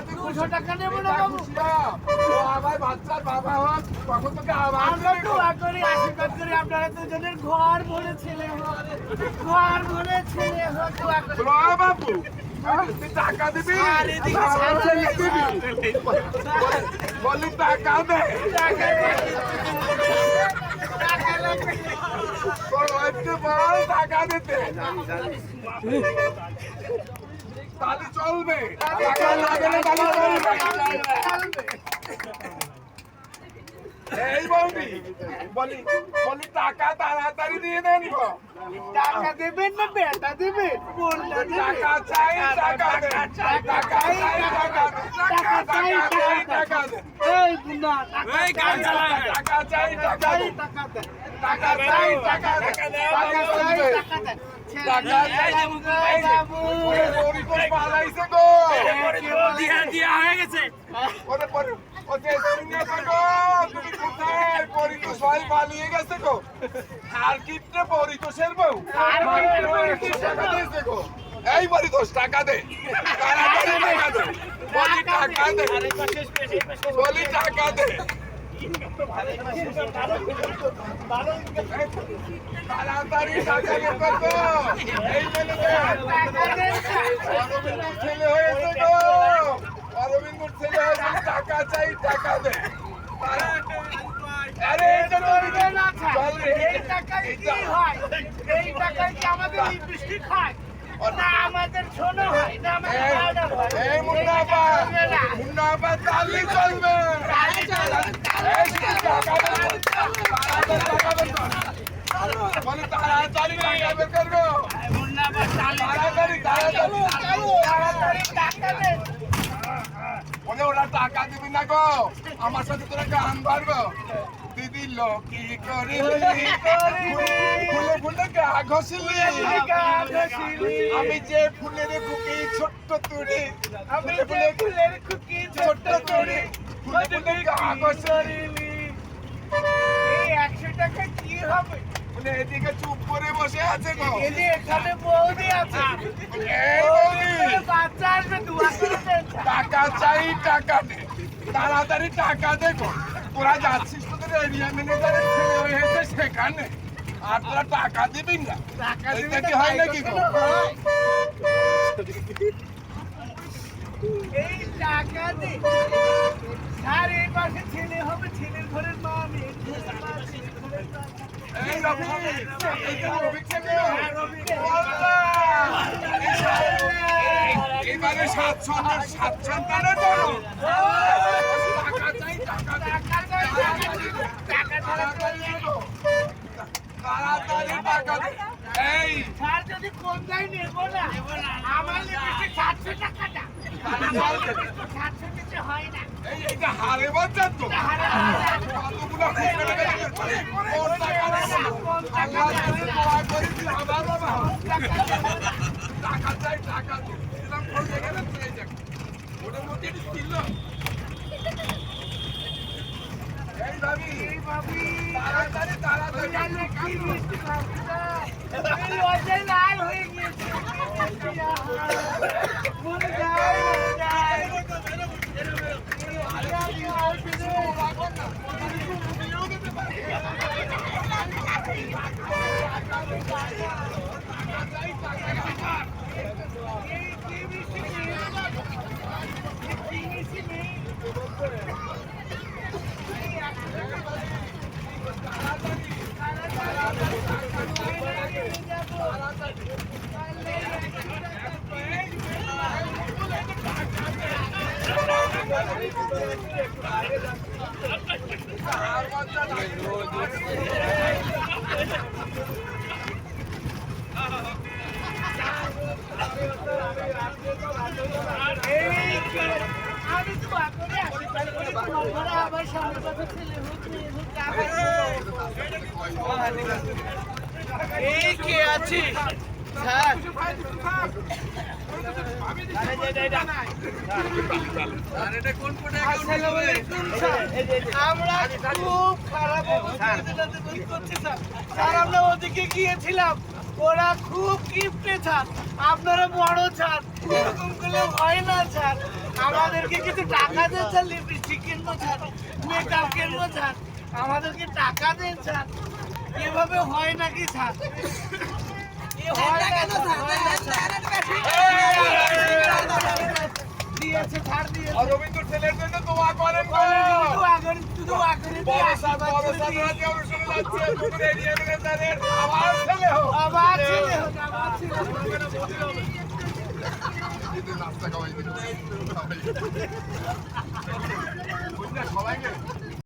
200 টাকা নেব না বাবু। ও আমার বাচ্চার বাবা হোক তখন তোকে আবার আমরা দোয়া করি, আশীর্বাদ করি আপনারা দুজনের ঘর ভরে ছেলে হোক, ঘর ভরে ছেলে হোক, দোয়া করি। বাবু তুই টাকা দিবি বলি টাকা দে টাকা লাগবে। তোর ওয়াইফকে বল টাকা দিতে তাহলে চলবে টাকা লাগে না তাহলে চলবে এই বৌদি বলি বলি টাকা তাড়াতাড়ি দিয়ে দেন গো টাকা দেবেন না বেটা দেবেন? বলটা দেবেন। টাকা চাই টাকা দে টাকা চাই টাকা দে টাকা চাই টাকা দে এই গুনা, এই কাজ চালা টাকা চাই টাকা দে টাকা দে। টাকা চাই টাকা দে টাকা চলবে টাকা দে। টাকা চাই বাবু। ওরে পরিকোষ পালাইছে গো ওরে পরি ওতে শুনে থাকো তুমি কোথায় পরিকোষ ভাই পালিয়ে গেছে গো আর কিটে পরিকোষের বউ আর কিটে পরিতোষের টাকা বউ। দিয়েছে গো এই পরিকোষ টাকা দে তাড়াতাড়ি টাকা দে বলি টাকা দে বলি টাকা দে তাড়াতাড়ি টাকা বের করতো এই মেনে দে অরবিন্দুর ছেলে হয়েছে গো অরবিন্দুর ছেলে হয়েছে টাকা চাই টাকা দে আরে এটা চলবে না স্যার। চল রে এই টাকায় কি হয়? এই টাকায় কি আমাদের লিপস্টিক হয়? না আমাদের সোনা হয়, না আমাদের পাউডার হয়। এই মুন্না এই টাকা আপা চলবে না। মুন্না আপা তালি চলবে তাহলে চলবে। এই টাকা বের কর। তাড়াতাড়ি টাকা বের কর। বলি তাড়াতাড়ি টাকা বের করবো তাড়াতাড়ি তাড়াতাড়ি তাড়াতাড়ি টাকা দেন। বলে ওরা টাকা দিবি না গো আমার সাথে তোরা গান পারবো দিদি লোকি করিলি ফুলে ফুলে গা ঘষিলি আমি যে ফুলের কুকি ছোট্ট তুড়ি আমি যে ফুলের খুকি ছোট্ট করে ফুলে ফুলে গা ঘষিলি এই 100 টাকা কি হবে? বলে এদিকে চুপ করে বসে আছে গো এই যে এখানে বৌদি আছে, এই বৌদি বাচ্চা আসবে, দোয়া করে দেন। টাকা চাই টাকা দে তাড়াতাড়ি টাকা দে গো তোরা যাচ্ছিস তোদের এরিয়া ম্যানেজারের ছেলে হয়েছে সেখানে আর তোরা টাকা দিবি না টাকা এটা দিবে কি না, হয় তাই নাকি তো গো? হয়। এই টাকা দে স্যার, এই পাশে ছেলে হবে, ছেলের ঘরের মা আমি এই রবি এই যে রবি ছেলে এবারে সাত সন্তানের বড় টাকা চাই টাকা দে তাড়াতাড়ি টাকা দে এই স্যার যদি কম দেয় নেব না, আমার লিমিটে 700 টাকাটা, 700 নিচে হয় না। এই এইটা হারে বাজার তো কতগুলো খুচরো টাকা দিলে কোন টাকা দেবো আল্লাহ যদি দোয়া করি তুই আবার বাবা টাকা চাই টাকা দে এরকম করতে গেলে তুই যাক ওটার মধ্যে ছিল এই ভাবি এই ভাবি, তাড়াতাড়ি তাড়াতাড়ি কি মিষ্টি ভাবিটা, এই লজ্জায় লাল হয়ে গিয়েছে। মরে যায়, মরে যায়। এই কি মিষ্টি মেয়ে, এই কি মিষ্টি মেয়ে। আমি তো করে আশীর্বাদ করি, তোমার ঘরে আবার সামনে পাশে ছেলে হোক, মেয়ে হোক, আবার এই কে আছে স্যার? আসসালামু আলাইকুম স্যার। আমরা খুব খারাপ অবস্থাতে করছি স্যার। স্যার আমরা ওদিকে গিয়েছিলাম, ওরা খুব গিফটে স্যার, আপনারা বড় স্যার, এরকম করলে হয় না স্যার। আমাদের আমাদেরকে কিছু টাকা দেন স্যার, লিপস্টিক কিনবো স্যার, মেকআপ কিনবো স্যার, আমাদেরকে টাকা দেন স্যার। এভাবে হয় নাকি স্যার? এ হয় না কেন স্যার? দিয়েছে স্যার, দিয়েছে। অরবিন্দুর ছেলের জন্য দোয়া করেন গো। বড় সাত রাজ্যে অনুষ্ঠানে যাচ্ছে, নতুন এরিয়া ম্যানেজারের আবার ছেলে হোক। আবার ছেলে হোক, আবার ছেলে হোক। ঈদের নাস্তা খাওয়াই দিল। সবাইকে